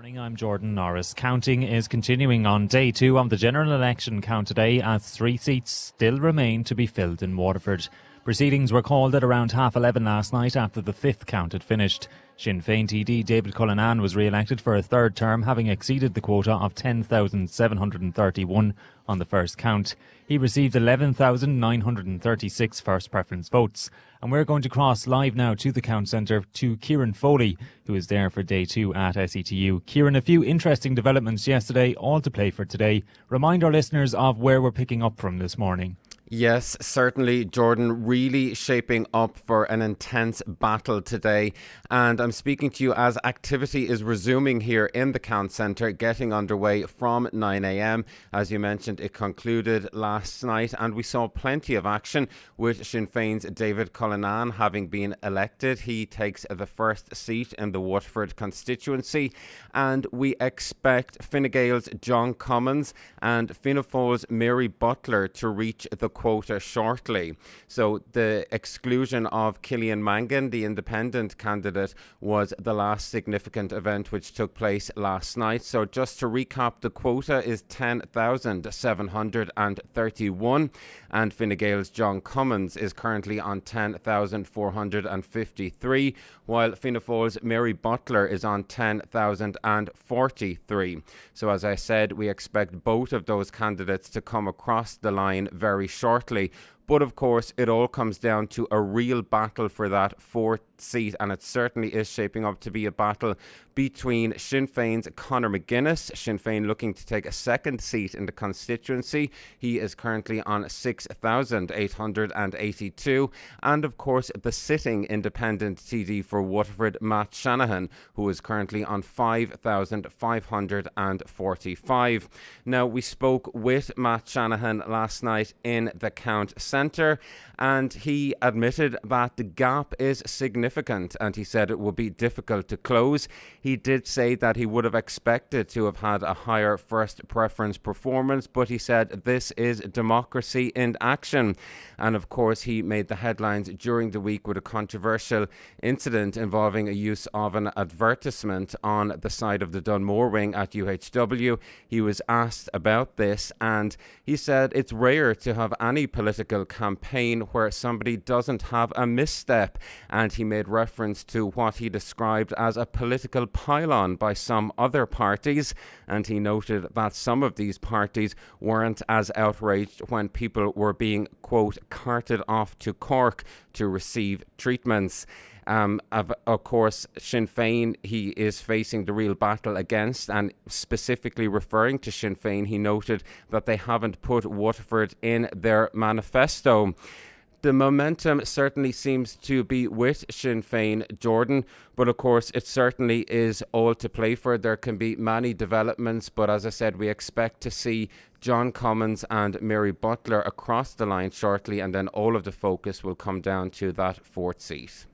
Morning, I'm Jordan Norris. Counting is continuing on day 2 of the general election count today as 3 seats still remain to be filled in Waterford. Proceedings were called at around 11:30 last night after the 5th count had finished. Sinn Féin TD David Cullinane was re-elected for a third term, having exceeded the quota of 10,731 on the first count. He received 11,936 first preference votes. And we're going to cross live now to the count centre to Kieran Foley, who is there for day 2 at SETU. Kieran, a few interesting developments yesterday, all to play for today. Remind our listeners of where we're picking up from this morning. Yes, certainly, Jordan, really shaping up for an intense battle today. And I'm speaking to you as activity is resuming here in the count centre, getting underway from 9 a.m. As you mentioned, it concluded last night and we saw plenty of action with Sinn Féin's David Cullinane having been elected. He takes the first seat in the Waterford constituency, and we expect Fine Gael's John Cummins and Fianna Fáil's Mary Butler to reach the quota shortly. So the exclusion of Cillian Mangan, the independent candidate, was the last significant event which took place last night. So just to recap, the quota is 10,731 and Fine Gael's John Cummins is currently on 10,453, while Fianna Fáil's Mary Butler is on 10,043. So as I said, we expect both of those candidates to come across the line very shortly. But of course, it all comes down to a real battle for that fourth seat, and it certainly is shaping up to be a battle between Sinn Féin's Conor McGuinness. Sinn Féin looking to take a second seat in the constituency. He is currently on 6,882. And of course, the sitting independent TD for Waterford, Matt Shanahan, who is currently on 5,545. Now, we spoke with Matt Shanahan last night in the count centre, and he admitted that the gap is significant, and he said it would be difficult to close. He did say that he would have expected to have had a higher first preference performance, but he said this is democracy in action. And of course, he made the headlines during the week with a controversial incident involving a use of an advertisement on the side of the Dunmore wing at UHW. He was asked about this, and he said it's rare to have any political campaign where somebody doesn't have a misstep, and he made reference to what he described as a political pylon by some other parties, and he noted that some of these parties weren't as outraged when people were being, quote, carted off to Cork to receive treatments. Of course, Sinn Féin, he is facing the real battle against, and specifically referring to Sinn Féin, he noted that they haven't put Waterford in their manifesto. The momentum certainly seems to be with Sinn Féin, Jordan, but of course it certainly is all to play for. There can be many developments, but as I said, we expect to see John Cummins and Mary Butler across the line shortly, and then all of the focus will come down to that fourth seat.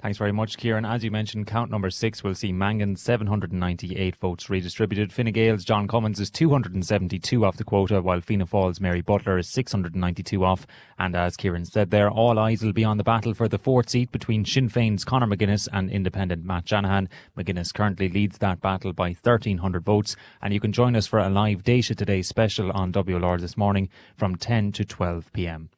Thanks very much, Kieran. As you mentioned, count number 6 will see Mangan's 798 votes redistributed. Fine Gael's John Cummins is 272 off the quota, while Fianna Fáil's Mary Butler is 692 off. And as Kieran said there, all eyes will be on the battle for the fourth seat between Sinn Féin's Conor McGuinness and independent Matt Shanahan. McGuinness currently leads that battle by 1,300 votes. And you can join us for a live Daisha Today special on WLR this morning from 10 to 12 p.m.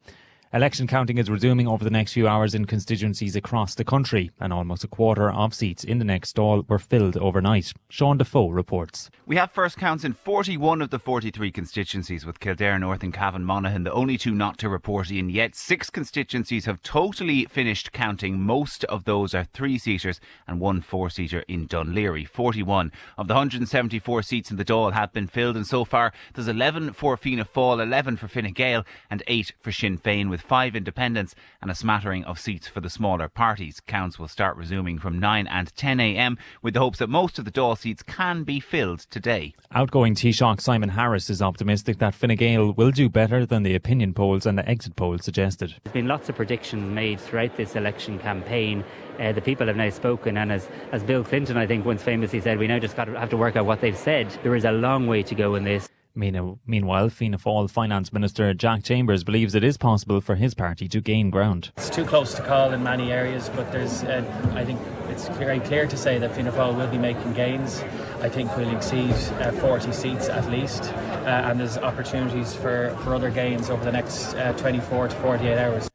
Election counting is resuming over the next few hours in constituencies across the country, and almost a quarter of seats in the next stall were filled overnight. Sean Defoe reports. We have first counts in 41 of the 43 constituencies, with Kildare North and Cavan Monaghan the only two not to report in yet. 6 constituencies have totally finished counting. Most of those are 3-seaters and 1 4-seater in Dunleary. 41 of the 174 seats in the Dáil have been filled, and so far there's 11 for Fianna Fáil, 11 for Fine Gael and 8 for Sinn Féin, with 5 independents and a smattering of seats for the smaller parties. Counts will start resuming from 9 and 10 a.m. with the hopes that most of the Dáil seats can be filled today. Outgoing Taoiseach Simon Harris is optimistic that Fine Gael will do better than the opinion polls and the exit polls suggested. There's been lots of predictions made throughout this election campaign. The people have now spoken, and as Bill Clinton, I think, once famously said, we now just have to work out what they've said. There is a long way to go in this. Meanwhile, Fianna Fáil Finance Minister Jack Chambers believes it is possible for his party to gain ground. It's too close to call in many areas, but there's, I think it's very clear to say that Fianna Fáil will be making gains. I think we'll exceed 40 seats at least, and there's opportunities for other gains over the next 24 to 48 hours.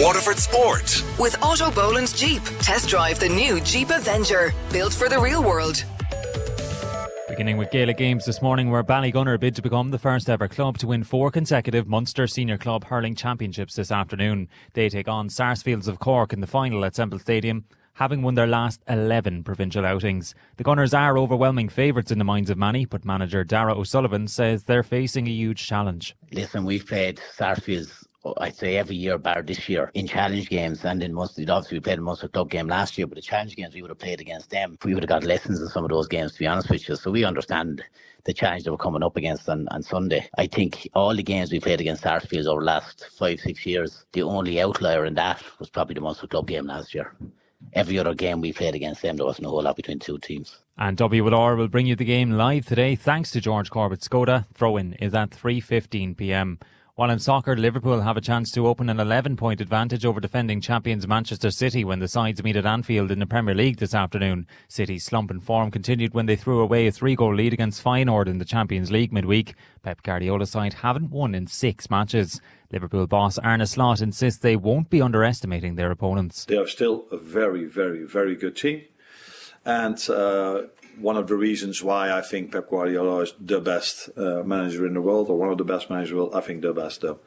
Waterford Sport. With Otto Boland's Jeep. Test drive the new Jeep Avenger. Built for the real world. Beginning with Gaelic games this morning, where Ballygunner bid to become the first ever club to win 4 consecutive Munster Senior Club Hurling Championships this afternoon. They take on Sarsfields of Cork in the final at Semple Stadium, having won their last 11 provincial outings. The Gunners are overwhelming favourites in the minds of many, but manager Dara O'Sullivan says they're facing a huge challenge. Listen, we've played Sarsfields, I'd say, every year bar this year in challenge games and in Munster. Obviously we played a Munster Club game last year, but the challenge games we would have played against them, we would have got lessons in some of those games, to be honest with you. So we understand the challenge that we're coming up against on Sunday. I think all the games we played against Sarsfields over the last 5-6 years, the only outlier in that was probably the Munster Club game last year. Every other game we played against them, there wasn't a whole lot between two teams. And WLR will bring you the game live today thanks to George Corbett Skoda. Throw-in is at 3:15pm. While in soccer, Liverpool have a chance to open an 11-point advantage over defending champions Manchester City when the sides meet at Anfield in the Premier League this afternoon. City's slump in form continued when they threw away a 3-goal lead against Feyenoord in the Champions League midweek. Pep Guardiola's side haven't won in 6 matches. Liverpool boss Arne Slot insists they won't be underestimating their opponents. They are still a very, very, very good team. And one of the reasons why I think Pep Guardiola is the best manager in the world, or one of the best managers in the world, I think the best though,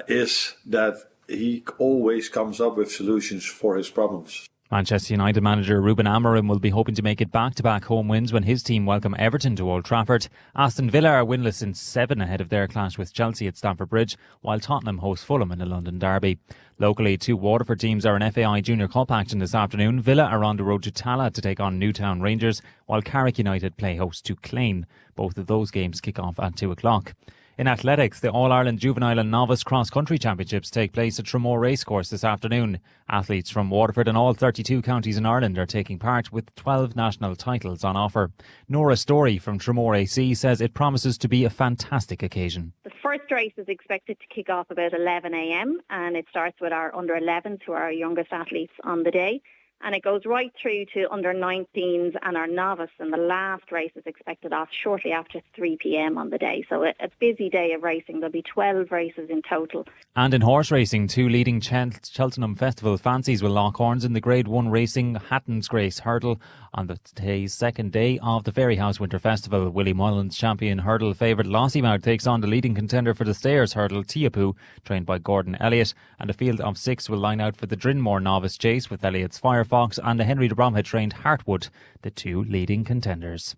is that he always comes up with solutions for his problems. Manchester United manager Ruben Amorim will be hoping to make it back-to-back home wins when his team welcome Everton to Old Trafford. Aston Villa are winless in 7 ahead of their clash with Chelsea at Stamford Bridge, while Tottenham host Fulham in a London derby. Locally, 2 Waterford teams are in FAI Junior Cup action this afternoon. Villa are on the road to Tala to take on Newtown Rangers, while Carrick United play host to Clane. Both of those games kick off at 2 o'clock. In athletics, the All-Ireland Juvenile and Novice Cross Country Championships take place at Tramore Racecourse this afternoon. Athletes from Waterford and all 32 counties in Ireland are taking part, with 12 national titles on offer. Nora Story from Tramore AC says it promises to be a fantastic occasion. The first race is expected to kick off about 11 a.m. and it starts with our under 11s, who are our youngest athletes on the day. And it goes right through to under 19s and our novice, and the last race is expected off shortly after 3 p.m. on the day. So a busy day of racing. There'll be 12 races in total. And in horse racing, 2 leading Cheltenham Festival fancies will lock horns in the Grade 1 Racing Hatton's Grace Hurdle on the today's second day of the Fairyhouse Winter Festival. Willie Mullins champion hurdle favourite Lossiemouth takes on the leading contender for the Stayers Hurdle, Tiapu, trained by Gordon Elliott, and a field of 6 will line out for the Drinmore Novice Chase with Elliott's Firefox and the Henry de Bromhead trained Heartwood, the 2 leading contenders.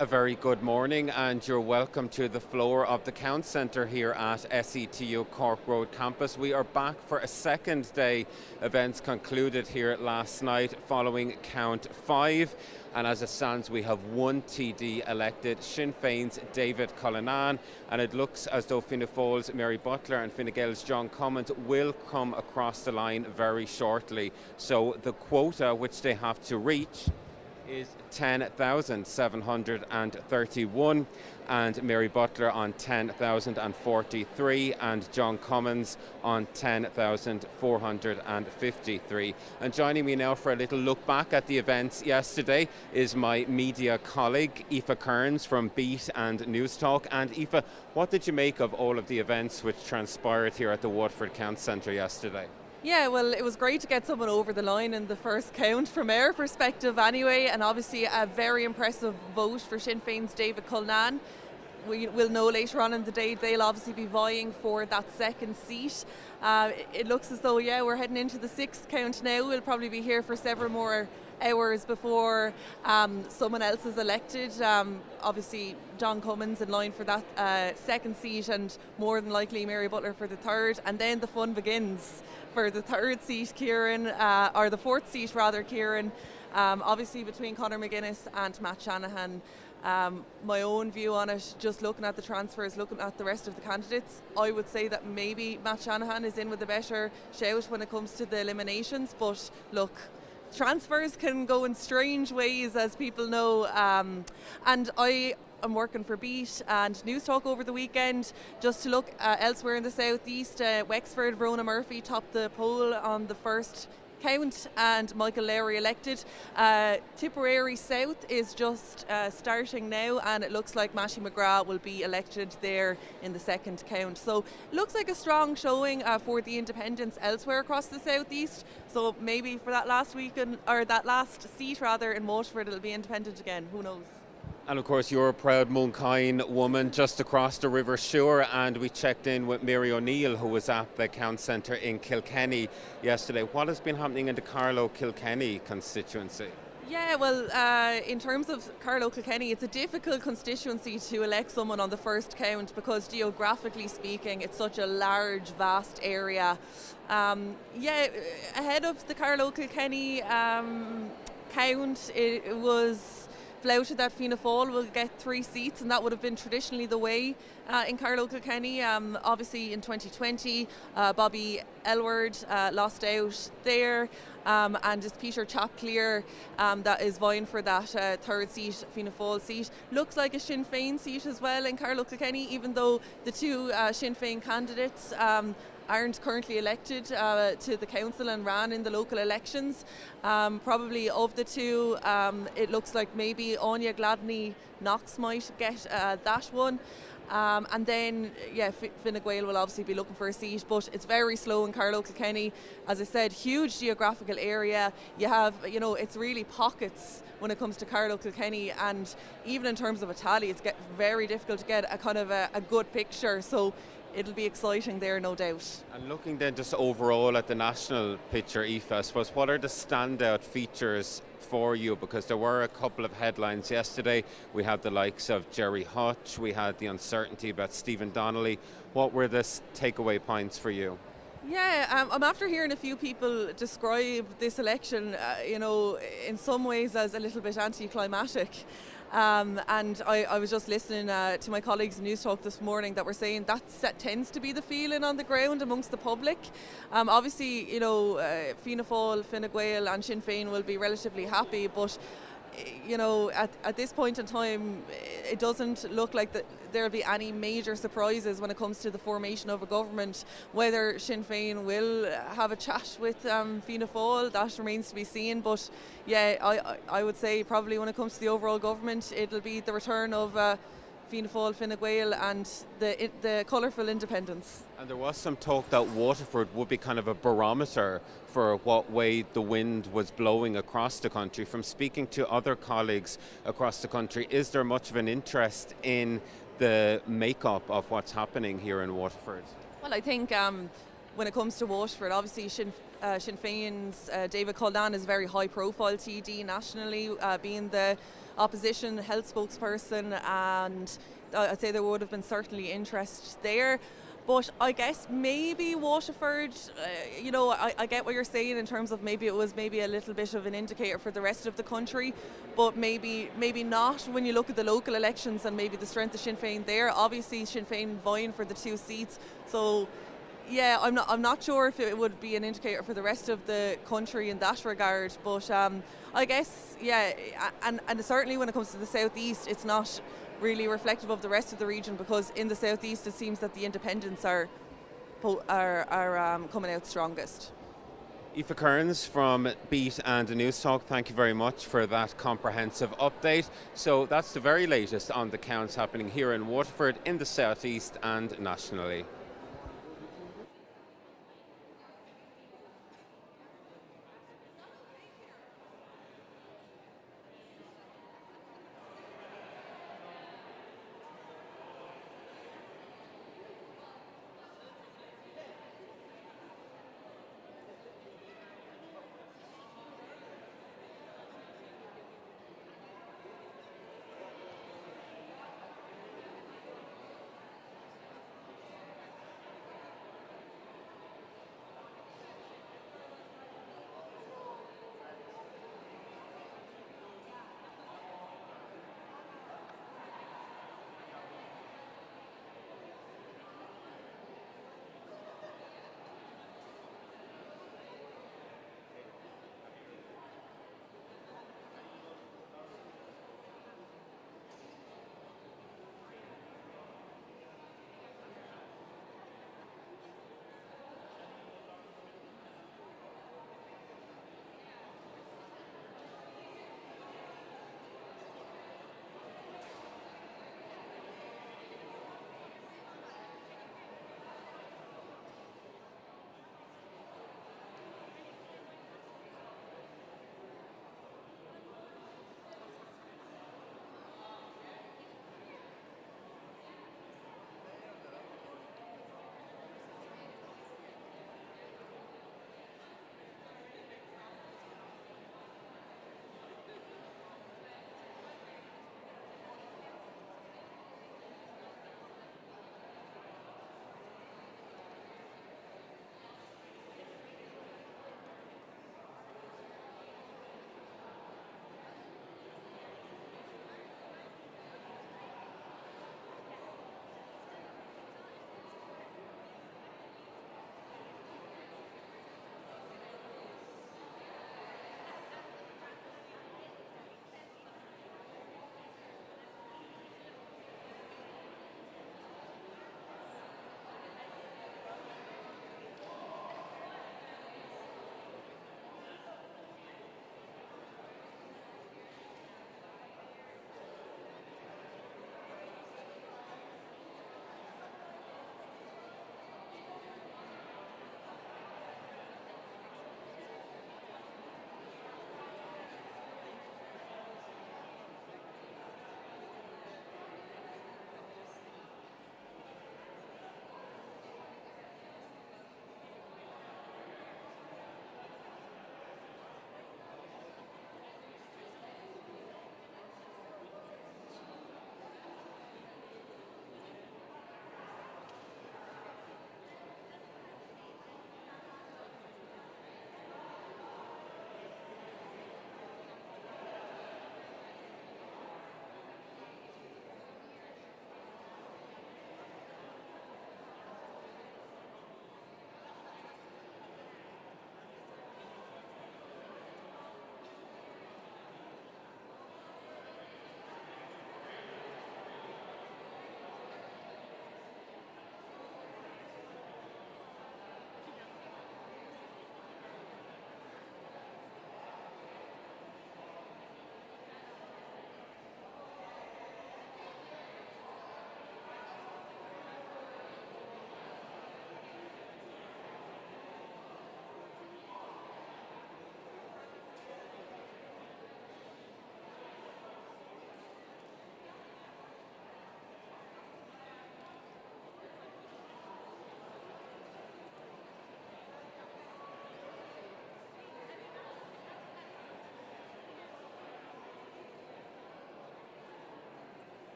A very good morning, and you're welcome to the floor of the Count Centre here at SETU Cork Road campus. We are back for a second day. Events concluded here last night following Count 5. And as it stands, we have one TD elected, Sinn Féin's David Cullinan, and it looks as though Fianna Fáil's Mary Butler and Fine Gael's John Cummins will come across the line very shortly. So the quota which they have to reach is 10,731, and Mary Butler on 10,043 and John Cummins on 10,453. And joining me now for a little look back at the events yesterday is my media colleague Aoife Kearns from Beat and News Talk. And Aoife, what did you make of all of the events which transpired here at the Waterford Count Centre yesterday? Yeah, well, it was great to get someone over the line in the first count from our perspective anyway, and obviously a very impressive vote for Sinn Féin's David Cullinan. We will know later on in the day they'll obviously be vying for that second seat. It looks as though, yeah, we're heading into the sixth count now. We'll probably be here for several more hours before someone else is elected. Obviously John Cummins in line for that second seat, and more than likely Mary Butler for the third, and then the fun begins for the third seat, Kieran, or the fourth seat rather, Kieran. Obviously between Conor McGuinness and Matt Shanahan. My own view on it, just looking at the transfers, looking at the rest of the candidates, I would say that maybe Matt Shanahan is in with a better shout when it comes to the eliminations. But look, transfers can go in strange ways, as people know, and I'm working for Beat and News Talk over the weekend just to look elsewhere in the southeast. Wexford, Rona Murphy topped the poll on the first count and Michael Lowry elected. Tipperary South is just starting now, and it looks like Mashi McGrath will be elected there in the second count. So it looks like a strong showing for the independents elsewhere across the southeast. So maybe for that last weekend, or that last seat rather, in Waterford, it'll be independent again. Who knows? And of course, you're a proud Mooncoin woman just across the River Suir, and we checked in with Mary O'Neill, who was at the Count Centre in Kilkenny yesterday. What has been happening in the Carlow-Kilkenny constituency? Yeah, well, in terms of Carlow-Kilkenny, it's a difficult constituency to elect someone on the first count because geographically speaking, it's such a large, vast area. Ahead of the Carlow-Kilkenny count, it was flouted that Fianna Fáil will get 3 seats, and that would have been traditionally the way in Carlow-Kilkenny. Obviously in 2020 Bobby Elward lost out there, and it's Peter Chapclear that is vying for that third seat, Fianna Fáil seat. Looks like a Sinn Féin seat as well in Carlow-Kilkenny, even though the two Sinn Féin candidates aren't currently elected to the council and ran in the local elections. Probably of the two, it looks like maybe Anya Gladney Knox might get that one. And then, Fine Gael will obviously be looking for a seat, but it's very slow in Carlow-Kilkenny. As I said, huge geographical area. You have, it's really pockets when it comes to Carlow-Kilkenny, and even in terms of a tally, it's very difficult to get a kind of a good picture. So it'll be exciting there, no doubt. And looking then just overall at the national picture, Aoife, I suppose, what are the standout features for you? Because there were a couple of headlines yesterday. We had the likes of Jerry Hutch, we had the uncertainty about Stephen Donnelly. What were the takeaway points for you? Yeah, I'm after hearing a few people describe this election, in some ways as a little bit anticlimactic. And I was just listening to my colleagues in News Talk this morning that were saying that tends to be the feeling on the ground amongst the public. Obviously, Fianna Fáil, Fine Gael and Sinn Féin will be relatively happy, but at this point in time, it doesn't look like there will be any major surprises when it comes to the formation of a government. Whether Sinn Féin will have a chat with Fianna Fáil, that remains to be seen. But yeah, I would say probably when it comes to the overall government, it'll be the return of Fianna Fáil, Fine Gael and the colourful independents. And there was some talk that Waterford would be kind of a barometer for what way the wind was blowing across the country. From speaking to other colleagues across the country, is there much of an interest in the makeup of what's happening here in Waterford? Well, I think when it comes to Waterford, obviously Sinn Féin's David Cullinane is a very high-profile TD nationally, being the opposition health spokesperson, and I'd say there would have been certainly interest there. But I guess maybe Waterford, I get what you're saying in terms of maybe it was maybe a little bit of an indicator for the rest of the country, but maybe not when you look at the local elections and maybe the strength of Sinn Féin there. Obviously Sinn Féin vying for the 2 seats, so yeah, I'm not sure if it would be an indicator for the rest of the country in that regard, but I guess, yeah, and certainly when it comes to the southeast, it's not really reflective of the rest of the region, because in the southeast it seems that the independents are coming out strongest. Aoife Kearns from Beat and News Talk, thank you very much for that comprehensive update. So that's the very latest on the counts happening here in Waterford, in the southeast and nationally.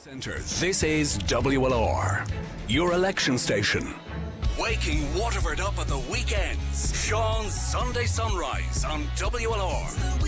Centre, this is WLR, your election station. Waking Waterford up at the weekends. Sean's Sunday Sunrise on WLR.